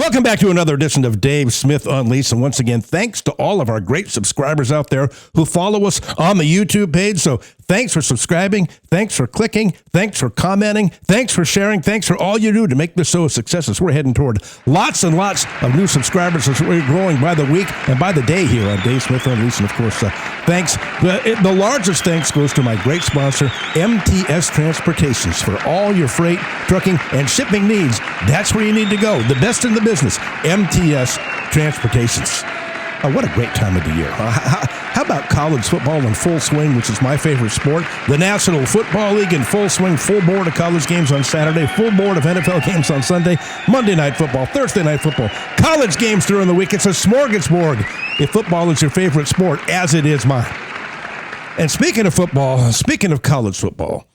Welcome back to another edition of Dave Smith Unleashed. And once again, thanks to all of our great subscribers out there who follow us on the YouTube page. So thanks for subscribing. Thanks for clicking. Thanks for commenting. Thanks for sharing. Thanks for all you do to make this show a success as we're heading toward lots and lots of new subscribers as we're growing by the week and by the day here on Dave Smith Unleashed. And of course, thanks. The largest thanks goes to my great sponsor, MTS Transportations, for all your freight, trucking, and shipping needs. That's where you need to go. The best in the business, MTS Transportations. Oh, what a great time of the year. How about college football in full swing, which is my favorite sport? The National Football League in full swing, full board of college games on Saturday, full board of NFL games on Sunday, Monday Night Football, Thursday Night Football, college games during the week. It's a smorgasbord if football is your favorite sport, as it is mine. And speaking of football, speaking of college football,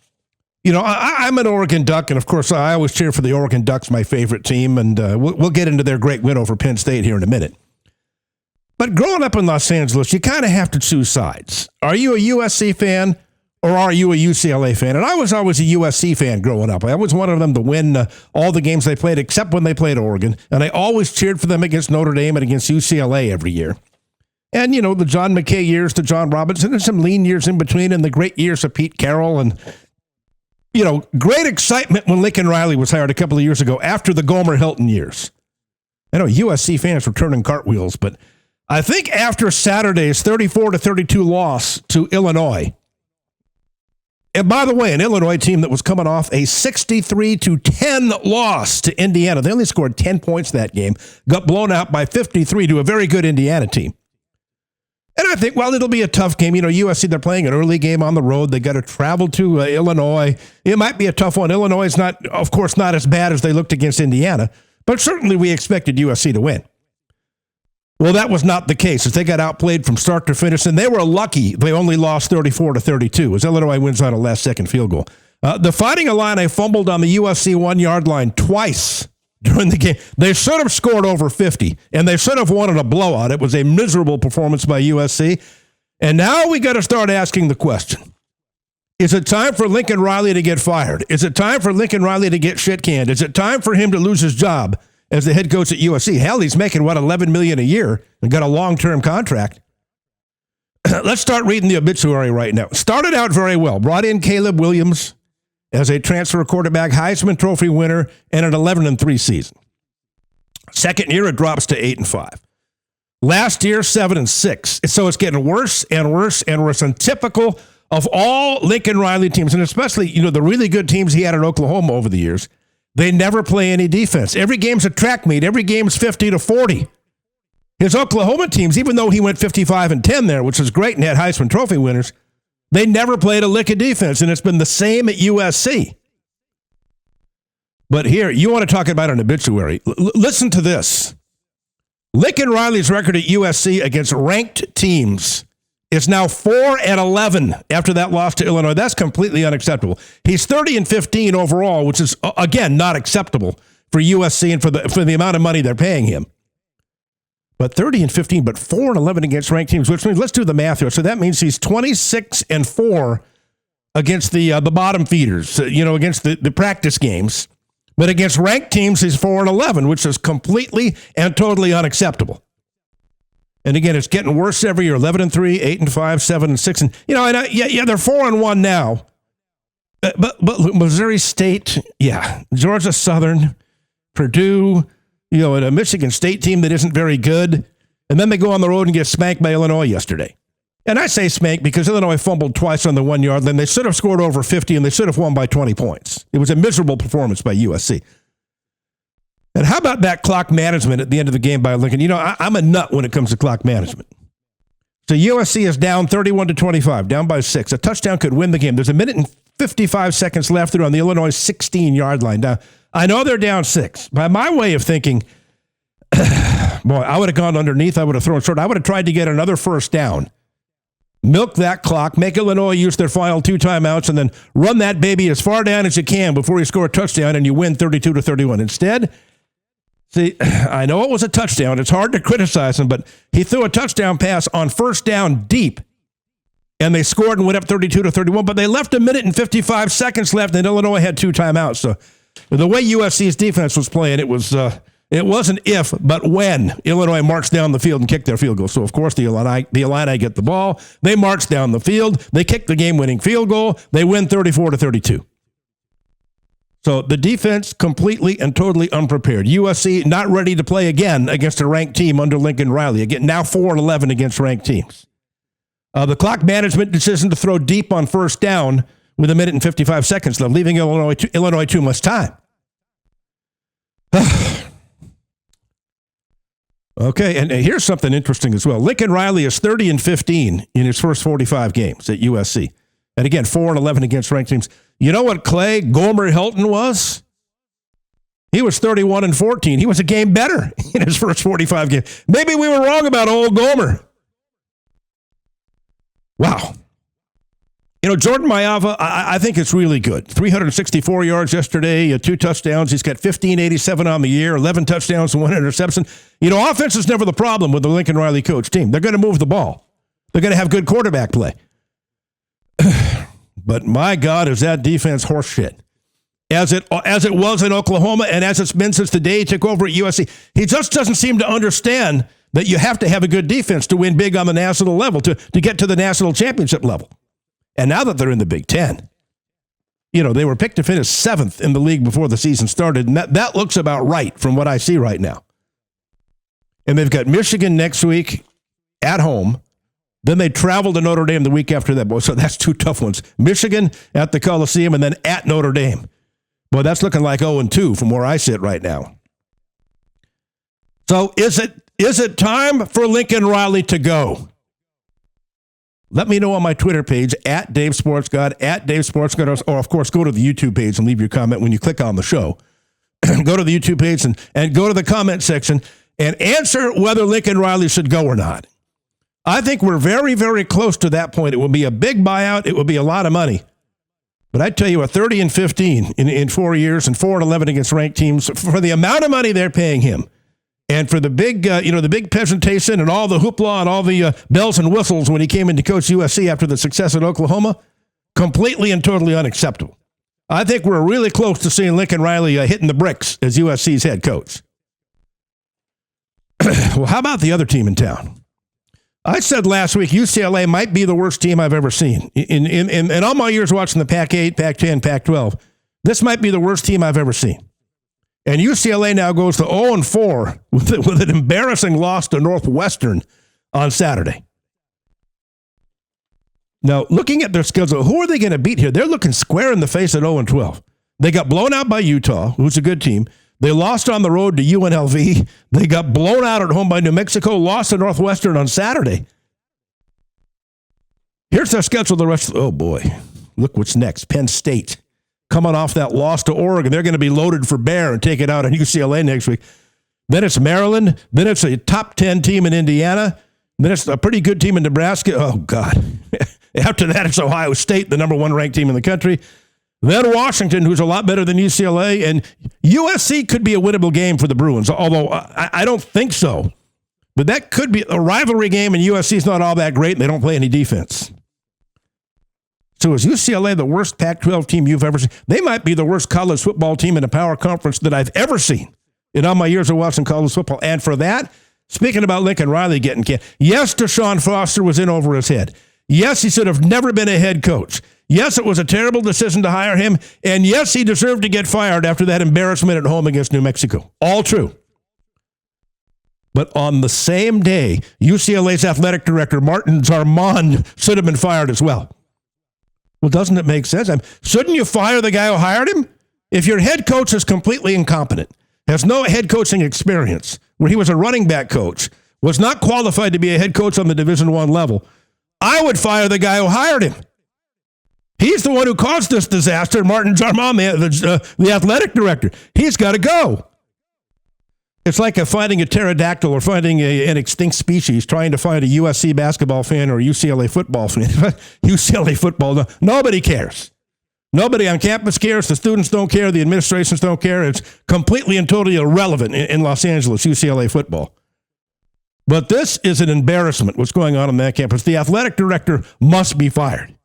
you know, I'm an Oregon Duck, and of course, I always cheer for the Oregon Ducks, my favorite team, and we'll get into their great win over Penn State here in a minute. But growing up in Los Angeles, you kind of have to choose sides. Are you a USC fan or are you a UCLA fan? And I was always a USC fan growing up. I was one of them to win all the games they played, except when they played Oregon. And I always cheered for them against Notre Dame and against UCLA every year. And, you know, the John McKay years to John Robinson and some lean years in between and the great years of Pete Carroll. And, you know, great excitement when Lincoln Riley was hired a couple of years ago after the Gomer Hilton years. I know USC fans were turning cartwheels, but I think after Saturday's 34-32 loss to Illinois, and by the way, an Illinois team that was coming off a 63-10 loss to Indiana. They only scored 10 points that game, got blown out by 53 to a very good Indiana team. And I think, well, it'll be a tough game. You know, USC, they're playing an early game on the road. They got to travel to Illinois. It might be a tough one. Illinois is not, of course, not as bad as they looked against Indiana, but certainly we expected USC to win. Well, that was not the case, as they got outplayed from start to finish, and they were lucky they only lost 34-32, as Illinois wins on a last-second field goal. The Fighting Illini fumbled on the USC 1-yard line twice during the game. They should have scored over 50, and they should have won in a blowout. It was a miserable performance by USC. And now we got to start asking the question, is it time for Lincoln Riley to get fired? Is it time for Lincoln Riley to get shit-canned? Is it time for him to lose his job as the head coach at USC? Hell, he's making, $11 million a year and got a long-term contract. Let's start reading the obituary right now. Started out very well. Brought in Caleb Williams as a transfer quarterback, Heisman Trophy winner, and an 11-3 season. Second year, it drops to 8-5. Last year, 7-6. So it's getting worse and worse and worse. And typical of all Lincoln Riley teams, and especially, you know, the really good teams he had at Oklahoma over the years, they never play any defense. Every game's a track meet. Every game's 50-40. His Oklahoma teams, even though he went 55-10 there, which was great and had Heisman Trophy winners, they never played a lick of defense, and it's been the same at USC. But here, you want to talk about an obituary. Listen to this. Lincoln Riley's record at USC against ranked teams is now 4-11 after that loss to Illinois. That's completely unacceptable. He's 30-15 overall, which is, again, not acceptable for USC and for the amount of money they're paying him. But 30-15, but 4-11 against ranked teams, which means, let's do the math here. So that means he's 26-4 against the bottom feeders, against the practice games. But against ranked teams, he's 4-11, which is completely and totally unacceptable. And again, it's getting worse every year. 11-3, 8-5, 7-6, and they're 4-1 now. But Missouri State, Georgia Southern, Purdue, and a Michigan State team that isn't very good, and then they go on the road and get spanked by Illinois yesterday. And I say spanked because Illinois fumbled twice on the 1-yard line. They should have scored over 50, and they should have won by 20 points. It was a miserable performance by USC. And how about that clock management at the end of the game by Lincoln? I'm a nut when it comes to clock management. So USC is down 31-25, down by 6. A touchdown could win the game. There's 1 minute and 55 seconds left. They're on the Illinois 16-yard line. Now, I know they're down 6. By my way of thinking, boy, I would have gone underneath. I would have thrown short. I would have tried to get another first down. Milk that clock, make Illinois use their final 2 timeouts, and then run that baby as far down as you can before you score a touchdown and you win 32-31. Instead, see, I know it was a touchdown. It's hard to criticize him, but he threw a touchdown pass on first down deep, and they scored and went up 32-31, but they left 1 minute and 55 seconds left, and Illinois had 2 timeouts. So the way USC's defense was playing, it was It wasn't if, but when Illinois marched down the field and kicked their field goal. So, of course, the Illini get the ball. They march down the field. They kick the game-winning field goal. They win 34-32. So the defense completely and totally unprepared. USC not ready to play again against a ranked team under Lincoln Riley. Again, now 4-11 against ranked teams. The clock management decision to throw deep on first down with 1 minute and 55 seconds left, leaving Illinois too much time. Okay, and here's something interesting as well. Lincoln Riley is 30-15 in his first 45 games at USC. And again, 4-11 against ranked teams. You know what Clay Helton was? He was 31-14. He was a game better in his first 45 games. Maybe we were wrong about old Gomer. Wow. You know, Jordan Mailata, I think it's really good. 364 yards yesterday, 2 touchdowns. He's got 1587 on the year, 11 touchdowns and 1 interception. You know, offense is never the problem with the Lincoln Riley coach team. They're going to move the ball. They're going to have good quarterback play. But my God, is that defense horseshit. As it was in Oklahoma and as it's been since the day he took over at USC. He just doesn't seem to understand that you have to have a good defense to win big on the national level, to get to the national championship level. And now that they're in the Big Ten, you know, they were picked to finish 7th in the league before the season started, and that looks about right from what I see right now. And they've got Michigan next week at home. Then they travel to Notre Dame the week after that. Boy, so that's 2 tough ones. Michigan at the Coliseum and then at Notre Dame. Boy, that's looking like 0-2 from where I sit right now. So is it time for Lincoln Riley to go? Let me know on my Twitter page, at Dave Sports God, or of course, go to the YouTube page and leave your comment when you click on the show. Go to the YouTube page and go to the comment section and answer whether Lincoln Riley should go or not. I think we're very, very close to that point. It will be a big buyout. It will be a lot of money. But I tell you, 30-15 in 4 years and 4-11 against ranked teams for the amount of money they're paying him, and for the big, the big presentation and all the hoopla and all the bells and whistles when he came in to coach USC after the success at Oklahoma, completely and totally unacceptable. I think we're really close to seeing Lincoln Riley hitting the bricks as USC's head coach. Well, how about the other team in town? I said last week UCLA might be the worst team I've ever seen. In all my years watching the Pac-8, Pac-10, Pac-12, this might be the worst team I've ever seen. And UCLA now goes to 0-4 with an embarrassing loss to Northwestern on Saturday. Now, looking at their schedule, who are they going to beat here? They're looking square in the face at 0-12. They got blown out by Utah, who's a good team. They lost on the road to UNLV. They got blown out at home by New Mexico, lost to Northwestern on Saturday. Here's their schedule the rest of oh boy, look what's next. Penn State, coming off that loss to Oregon. They're going to be loaded for bear and take it out on UCLA next week. Then it's Maryland. Then it's a top 10 team in Indiana. Then it's a pretty good team in Nebraska. Oh, God. After that, it's Ohio State, the number 1 ranked team in the country. Then Washington, who's a lot better than UCLA, and USC could be a winnable game for the Bruins, although I don't think so. But that could be a rivalry game, and USC's not all that great, and they don't play any defense. So is UCLA the worst Pac-12 team you've ever seen? They might be the worst college football team in a power conference that I've ever seen in all my years of watching college football. And for that, speaking about Lincoln Riley getting canned, yes, Deshaun Foster was in over his head. Yes, he should have never been a head coach. Yes, it was a terrible decision to hire him. And yes, he deserved to get fired after that embarrassment at home against New Mexico. All true. But on the same day, UCLA's athletic director, Martin Zarmon, should have been fired as well. Well, doesn't it make sense? Shouldn't you fire the guy who hired him? If your head coach is completely incompetent, has no head coaching experience, where he was a running back coach, was not qualified to be a head coach on the Division I level, I would fire the guy who hired him. He's the one who caused this disaster, Martin Zarmon, the athletic director. He's got to go. It's like finding a pterodactyl or finding an extinct species, trying to find a USC basketball fan or a UCLA football fan. UCLA football, nobody cares. Nobody on campus cares. The students don't care. The administrations don't care. It's completely and totally irrelevant in Los Angeles, UCLA football. But this is an embarrassment, what's going on that campus. The athletic director must be fired.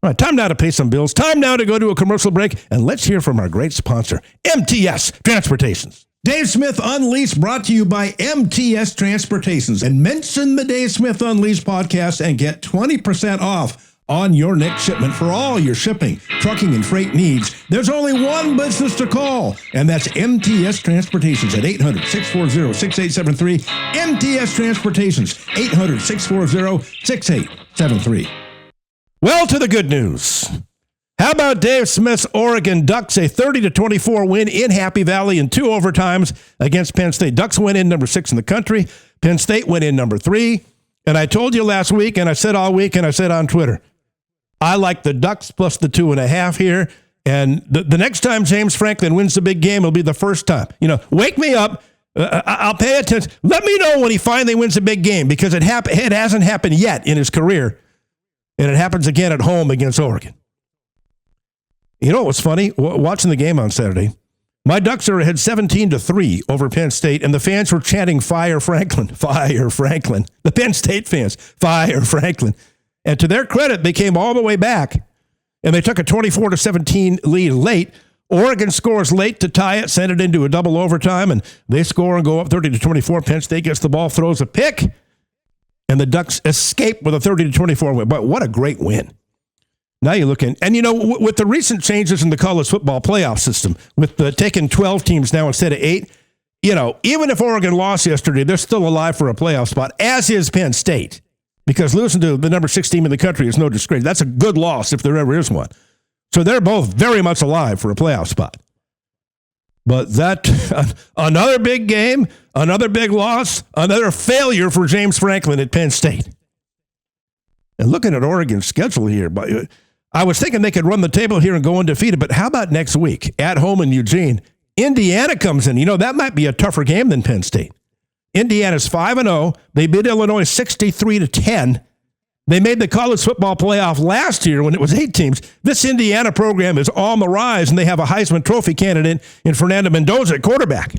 All right, time now to pay some bills. Time now to go to a commercial break, and let's hear from our great sponsor, MTS Transportations. Dave Smith Unleashed, brought to you by MTS Transportations. And mention the Dave Smith Unleashed podcast and get 20% off on your next shipment for all your shipping, trucking, and freight needs. There's only one business to call, and that's MTS Transportations at 800-640-6873. MTS Transportations, 800-640-6873. Well, to the good news. How about Dave Smith's Oregon Ducks, a 30-24 win in Happy Valley in 2 overtimes against Penn State. Ducks went in number 6 in the country. Penn State went in number 3. And I told you last week, and I said all week, and I said on Twitter, I like the Ducks plus the 2.5 here. And the next time James Franklin wins the big game, it'll be the first time. Wake me up. I'll pay attention. Let me know when he finally wins a big game, because it hasn't happened yet in his career. And it happens again at home against Oregon. You know what was funny? Watching the game on Saturday, my Ducks are ahead 17-3 over Penn State, and the fans were chanting, "Fire Franklin, fire Franklin." The Penn State fans, "Fire Franklin." And to their credit, they came all the way back, and they took a 24-17 lead late. Oregon scores late to tie it, send it into a double overtime, and they score and go up 30-24. Penn State gets the ball, throws a pick, and the Ducks escape with a 30-24 win. But what a great win. Now you're looking, and with the recent changes in the college football playoff system, with taking 12 teams now instead of 8, even if Oregon lost yesterday, they're still alive for a playoff spot, as is Penn State, because losing to the number 6 team in the country is no disgrace. That's a good loss if there ever is one. So they're both very much alive for a playoff spot. But another big game, another big loss, another failure for James Franklin at Penn State. And looking at Oregon's schedule here, I was thinking they could run the table here and go undefeated, but how about next week at home in Eugene? Indiana comes in. That might be a tougher game than Penn State. Indiana's 5-0. They beat Illinois 63-10. They made the college football playoff last year when it was 8 teams. This Indiana program is on the rise, and they have a Heisman Trophy candidate in Fernando Mendoza at quarterback.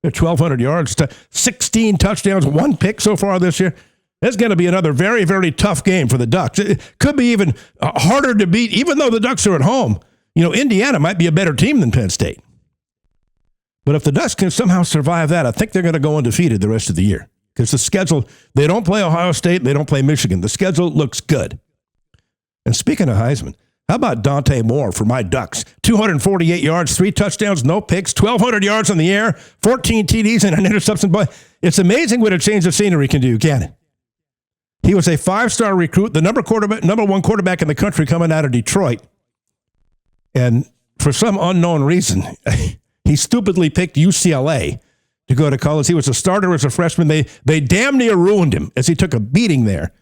They're 1,200 yards, 16 touchdowns, 1 pick so far this year. That's going to be another very, very tough game for the Ducks. It could be even harder to beat, even though the Ducks are at home. Indiana might be a better team than Penn State. But if the Ducks can somehow survive that, I think they're going to go undefeated the rest of the year. Because the schedule, they don't play Ohio State, they don't play Michigan. The schedule looks good. And speaking of Heisman, how about Dante Moore for my Ducks? 248 yards, 3 touchdowns, no picks, 1,200 yards on the air, 14 TDs, and an interception. Boy, it's amazing what a change of scenery can do, can't it? He was a 5-star recruit, the number 1 quarterback in the country coming out of Detroit. And for some unknown reason, he stupidly picked UCLA to go to college. He was a starter as a freshman. They damn near ruined him as he took a beating there.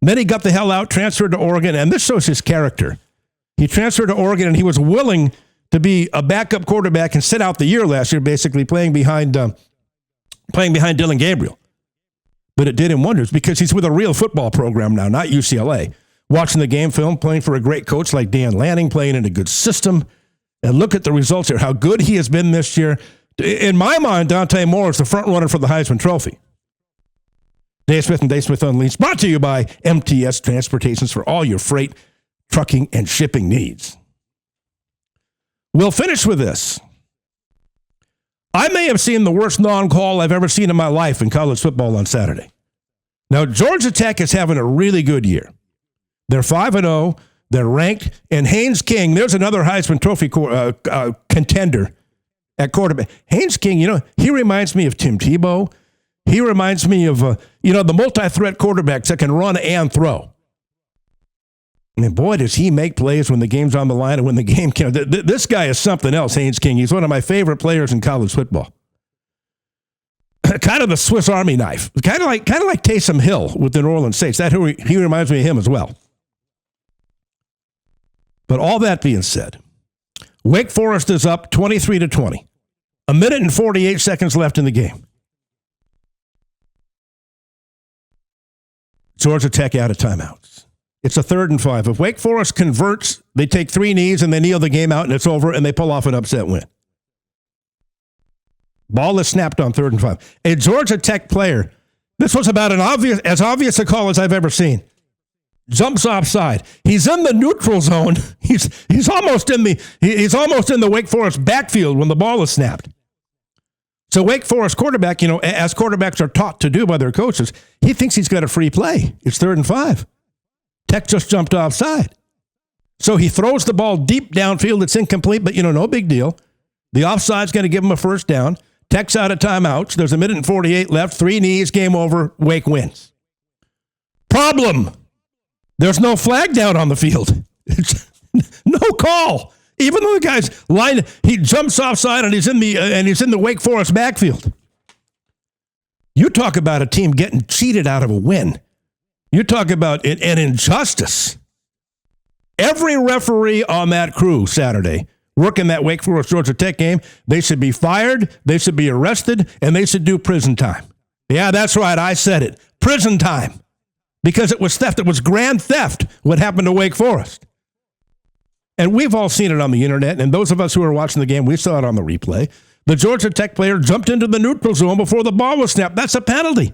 And then he got the hell out, transferred to Oregon, and this shows his character. He transferred to Oregon, and he was willing to be a backup quarterback and sit out the year last year, basically playing behind Dylan Gabriel. But it did him wonders because he's with a real football program now, not UCLA. Watching the game film, playing for a great coach like Dan Lanning, playing in a good system. And look at the results here, how good he has been this year. In my mind, Dante Moore is the front runner for the Heisman Trophy. Dave Smith and Dave Smith Unleashed, brought to you by MTS Transportations for all your freight, trucking, and shipping needs. We'll finish with this. I may have seen the worst non-call I've ever seen in my life in college football on Saturday. Now, Georgia Tech is having a really good year. They're 5-0. They're ranked. And Haynes King, there's another Heisman Trophy contender at quarterback. Haynes King, he reminds me of Tim Tebow. He reminds me of, the multi-threat quarterbacks that can run and throw. And boy, does he make plays when the game's on the line and when the game counts. This guy is something else, Haynes King. He's one of my favorite players in college football. Kind of the Swiss Army knife. Kind of like Taysom Hill with the New Orleans Saints. He reminds me of him as well. But all that being said, Wake Forest is up 23-20. 1 minute and 48 seconds left in the game. Georgia Tech out of timeouts. It's a 3rd and 5. If Wake Forest converts, they take 3 knees and they kneel the game out and it's over and they pull off an upset win. Ball is snapped on 3rd and 5. A Georgia Tech player, this was about as obvious a call as I've ever seen. Jumps offside. He's in the neutral zone. He's almost in the Wake Forest backfield when the ball is snapped. So Wake Forest quarterback, as quarterbacks are taught to do by their coaches, he thinks he's got a free play. It's 3rd and 5. Tech just jumped offside. So he throws the ball deep downfield. It's incomplete, but, no big deal. The offside's going to give him a first down. Tech's out of timeouts. There's 1:48 left. 3 knees, game over. Wake wins. Problem. There's no flag down on the field. No call. Even though the guy's line, he jumps offside and he's in the Wake Forest backfield. You talk about a team getting cheated out of a win. You talk about an injustice. Every referee on that crew Saturday working that Wake Forest Georgia Tech game, they should be fired, they should be arrested, and they should do prison time. Yeah, that's right. I said it. Prison time. Because it was theft. It was grand theft what happened to Wake Forest. And we've all seen it on the internet, and those of us who were watching the game, we saw it on the replay. The Georgia Tech player jumped into the neutral zone before the ball was snapped. That's a penalty.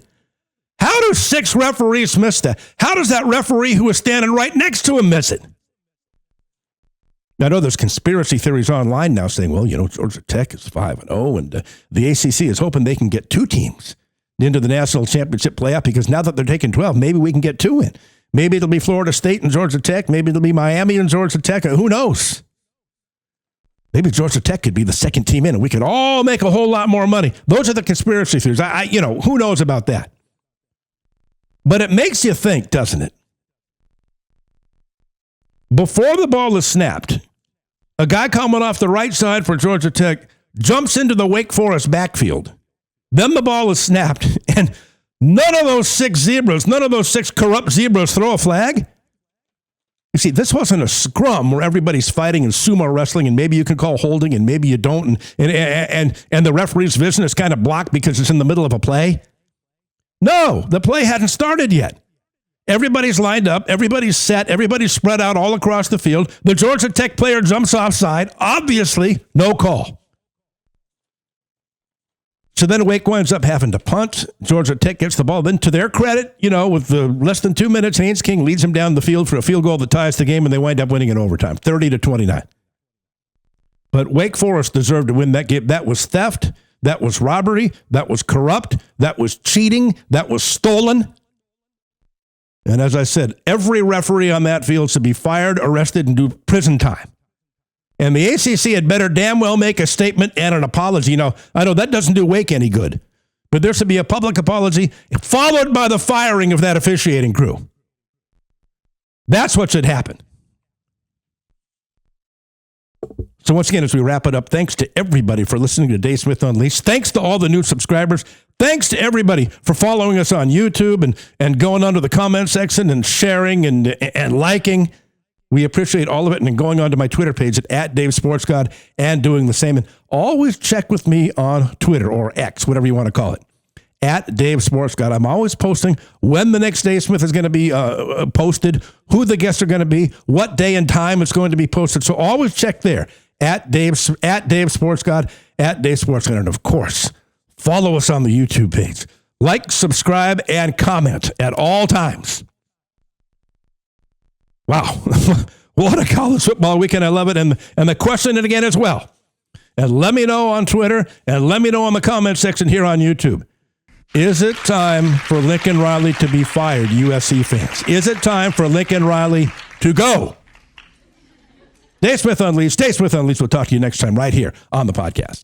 How do 6 referees miss that? How does that referee who was standing right next to him miss it? I know there's conspiracy theories online now saying, well, Georgia Tech is 5-0, and the ACC is hoping they can get 2 teams into the national championship playoff because now that they're taking 12, maybe we can get 2 in. Maybe it'll be Florida State and Georgia Tech. Maybe it'll be Miami and Georgia Tech. Who knows? Maybe Georgia Tech could be the 2nd team in, and we could all make a whole lot more money. Those are the conspiracy theories. Who knows about that? But it makes you think, doesn't it? Before the ball is snapped, a guy coming off the right side for Georgia Tech jumps into the Wake Forest backfield. Then the ball is snapped, and none of those 6 zebras, none of those 6 corrupt zebras throw a flag. You see, this wasn't a scrum where everybody's fighting and sumo wrestling, and maybe you can call holding, and maybe you don't, and the referee's vision is kind of blocked because it's in the middle of a play. No, the play hadn't started yet. Everybody's lined up, everybody's set, everybody's spread out all across the field. The Georgia Tech player jumps offside. Obviously, no call. So then Wake winds up having to punt. Georgia Tech gets the ball. Then to their credit, with less than 2 minutes, Haynes King leads them down the field for a field goal that ties the game, and they wind up winning in overtime, 30-29. But Wake Forest deserved to win that game. That was theft. That was robbery. That was corrupt. That was cheating. That was stolen. And as I said, every referee on that field should be fired, arrested, and do prison time. And the ACC had better damn well make a statement and an apology. I know that doesn't do Wake any good, but there should be a public apology followed by the firing of that officiating crew. That's what should happen. So once again, as we wrap it up, thanks to everybody for listening to Dave Smith Unleashed. Thanks to all the new subscribers. Thanks to everybody for following us on YouTube and going under the comment section and sharing and liking. We appreciate all of it, and going on to my Twitter page at @DaveSportsGod and doing the same. And always check with me on Twitter or X, whatever you want to call it, @DaveSportsGod. I'm always posting when the next Dave Smith is going to be posted, who the guests are going to be, what day and time it's going to be posted. So always check there @DaveSportsGod, @DaveSportsGod. And of course, follow us on the YouTube page. Like, subscribe, and comment at all times. Wow. What a college football weekend. I love it. And the question again as well. And let me know on Twitter and let me know in the comment section here on YouTube. Is it time for Lincoln Riley to be fired, USC fans? Is it time for Lincoln Riley to go? Dave Smith Unleashed. Dave Smith Unleashed. We'll talk to you next time right here on the podcast.